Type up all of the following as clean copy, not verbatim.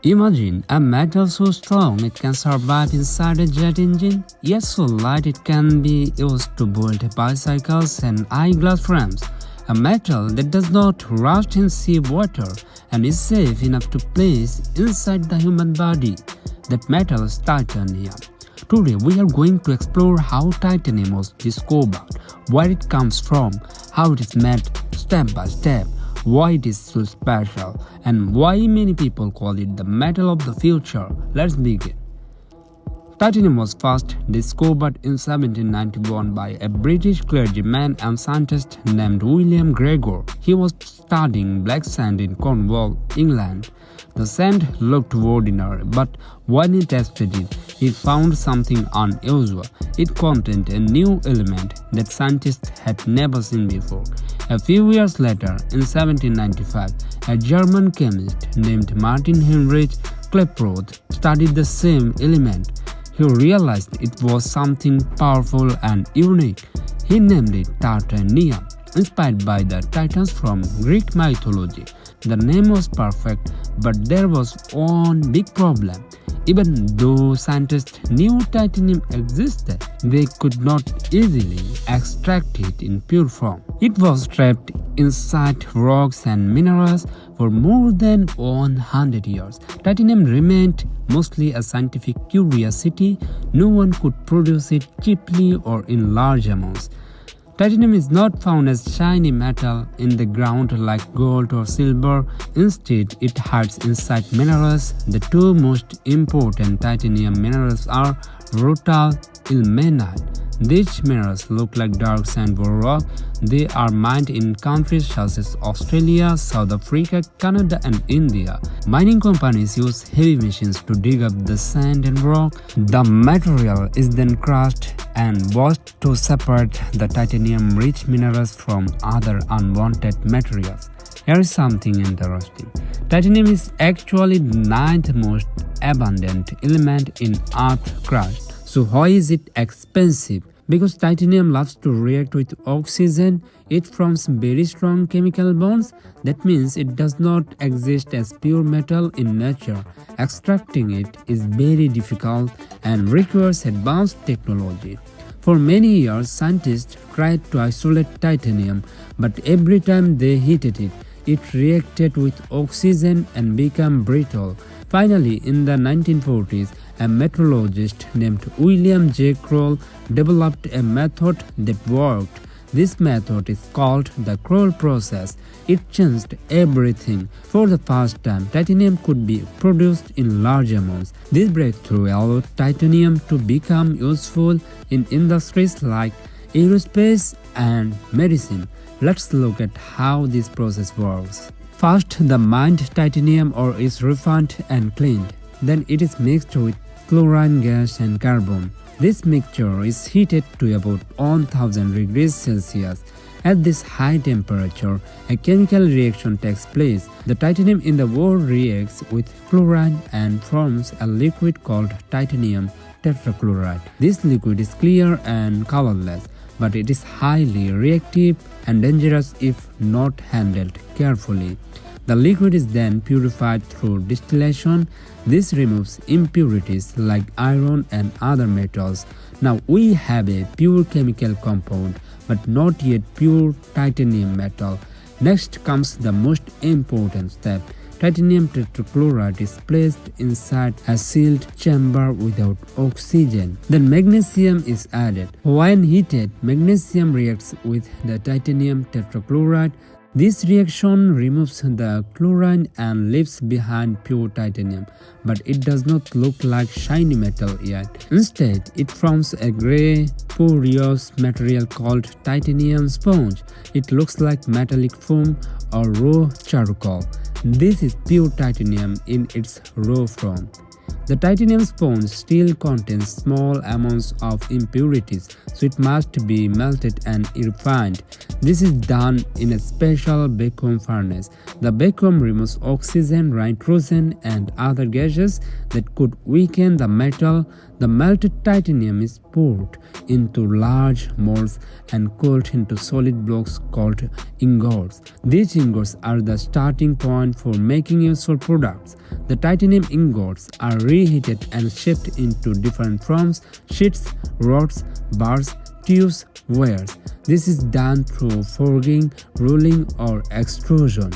Imagine a metal so strong it can survive inside a jet engine, yet so light it can be used to build bicycles and eyeglass frames. A metal that does not rust in sea water and is safe enough to place inside the human body. That metal is titanium. Today we are going to explore how titanium was discovered, where it comes from, how it is made step by step, why it is so special, and why many people call it the metal of the future. Let's begin. Titanium was first discovered in 1791 by a British clergyman and scientist named William Gregor. He was studying black sand in Cornwall, England. The sand looked ordinary, but when he tested it, he found something unusual. It contained a new element that scientists had never seen before. A few years later, in 1795, a German chemist named Martin Heinrich Klaproth studied the same element. He realized it was something powerful and unique. He named it titanium, inspired by the Titans from Greek mythology. The name was perfect, but there was one big problem. Even though scientists knew titanium existed, they could not easily extract it in pure form. It was trapped inside rocks and minerals for more than 100 years. Titanium remained mostly a scientific curiosity. No one could produce it cheaply or in large amounts. Titanium is not found as shiny metal in the ground like gold or silver. Instead, it hides inside minerals. The two most important titanium minerals are rutile and ilmenite. These minerals look like dark sandstone rock. They are mined in countries such as Australia, South Africa, Canada, and India. Mining companies use heavy machines to dig up the sand and rock. The material is then crushed and washed to separate the titanium-rich minerals from other unwanted materials. Here is something interesting. Titanium is actually the ninth most abundant element in Earth's crust. So why is it expensive? Because titanium loves to react with oxygen. It forms very strong chemical bonds. That means it does not exist as pure metal in nature. Extracting it is very difficult and requires advanced technology. For many years, scientists tried to isolate titanium, but every time they heated it, it reacted with oxygen and became brittle. Finally, in the 1940s, a metallurgist named William J. Kroll developed a method that worked. This method is called the Kroll process. It changed everything. For the first time, titanium could be produced in large amounts. This breakthrough allowed titanium to become useful in industries like aerospace and medicine. Let's look at how this process works. First, the mined titanium ore is refined and cleaned. Then it is mixed with chlorine gas and carbon. This mixture is heated to about 1000 degrees Celsius. At this high temperature, a chemical reaction takes place. The titanium in the ore reacts with chlorine and forms a liquid called titanium tetrachloride. This liquid is clear and colorless, but it is highly reactive and dangerous if not handled carefully. The liquid is then purified through distillation. This removes impurities like iron and other metals. Now we have a pure chemical compound, but not yet pure titanium metal. Next comes the most important step. Titanium tetrachloride is placed inside a sealed chamber without oxygen. Then magnesium is added. When heated, magnesium reacts with the titanium tetrachloride. This reaction removes the chlorine and leaves behind pure titanium, but it does not look like shiny metal yet. Instead, it forms a gray, porous material called titanium sponge. It looks like metallic foam or raw charcoal. This is pure titanium in its raw form. The titanium sponge still contains small amounts of impurities, so it must be melted and refined. This is done in a special vacuum furnace. The vacuum removes oxygen, nitrogen, and other gases that could weaken the metal. The melted titanium is poured into large molds and cooled into solid blocks called ingots. These ingots are the starting point for making useful products. The titanium ingots are reheated and shaped into different forms: sheets, rods, bars, tubes, wires. This is done through forging, rolling, or extrusion.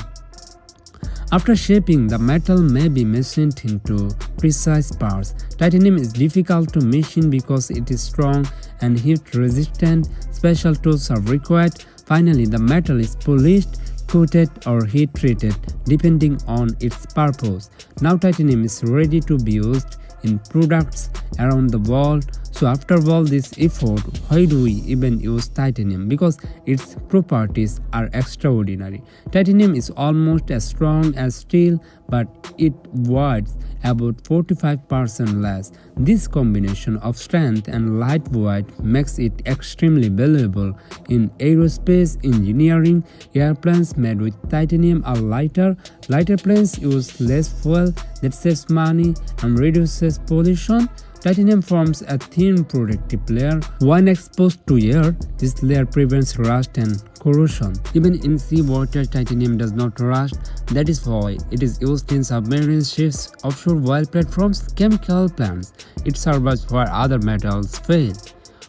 After shaping, the metal may be machined into precise parts. Titanium is difficult to machine because it is strong and heat resistant. Special tools are required. Finally, the metal is polished, coated, or heat treated depending on its purpose. Now titanium is ready to be used in products around the world. So after all this effort, why do we even use titanium? Because its properties are extraordinary. Titanium is almost as strong as steel, but it weighs about 45% less. This combination of strength and lightweight makes it extremely valuable in aerospace engineering. Airplanes made with titanium are lighter. Lighter planes use less fuel, that saves money and reduces pollution. Titanium forms a thin protective layer. When exposed to air, this layer prevents rust and corrosion. Even in seawater, titanium does not rust. That is why it is used in submarine ships, offshore oil platforms, chemical plants. It survives where other metals fail.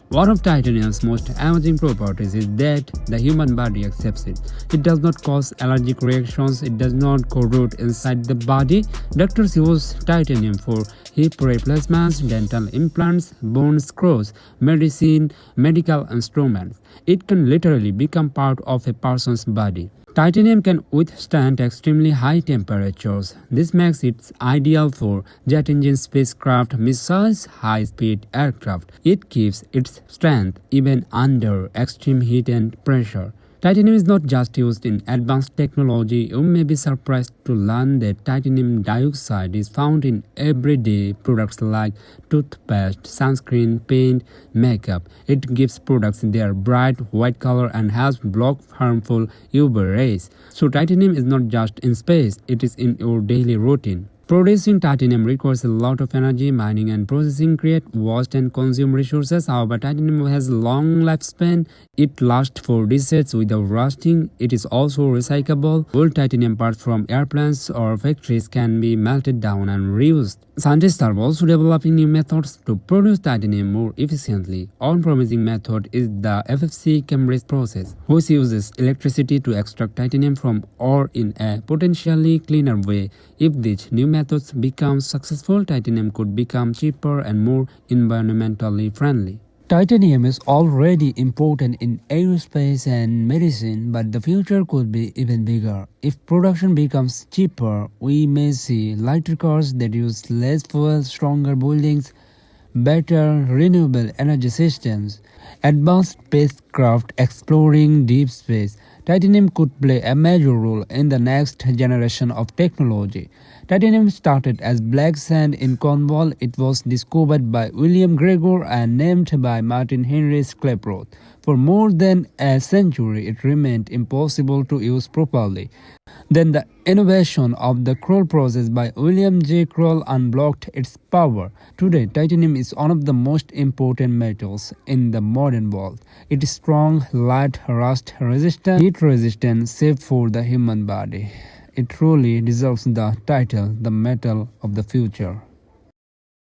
One of titanium's most amazing properties is that the human body accepts it. It does not cause allergic reactions, it does not corrode inside the body. Doctors use titanium for hip replacements, dental implants, bone screws, medicine, medical instruments. It can literally become part of a person's body. Titanium can withstand extremely high temperatures. This makes it ideal for jet engine spacecraft, missiles, high-speed aircraft. It keeps its strength even under extreme heat and pressure. Titanium is not just used in advanced technology. You may be surprised to learn that titanium dioxide is found in everyday products like toothpaste, sunscreen, paint, makeup. It gives products their bright white color and helps block harmful UV rays. So titanium is not just in space, it is in your daily routine. Producing titanium requires a lot of energy. Mining and processing create waste and consume resources. However, titanium has a long lifespan. It lasts for decades without rusting. It is also recyclable. Old titanium parts from airplanes or factories can be melted down and reused. Scientists are also developing new methods to produce titanium more efficiently. One promising method is the FFC Cambridge process, which uses electricity to extract titanium from ore in a potentially cleaner way. If these new methods become successful, titanium could become cheaper and more environmentally friendly. Titanium is already important in aerospace and medicine, but the future could be even bigger. If production becomes cheaper, we may see lighter cars that use less fuel, stronger buildings, better renewable energy systems, advanced spacecraft exploring deep space. Titanium could play a major role in the next generation of technology. Titanium started as black sand in Cornwall. It was discovered by William Gregor and named by Martin Henry Klaproth. For more than a century, it remained impossible to use properly. Then the innovation of the Kroll process by William J. Kroll unblocked its power. Today, titanium is one of the most important metals in the modern world. It is strong, light, rust resistant, heat resistant, safe for the human body. It truly deserves the title, the metal of the future.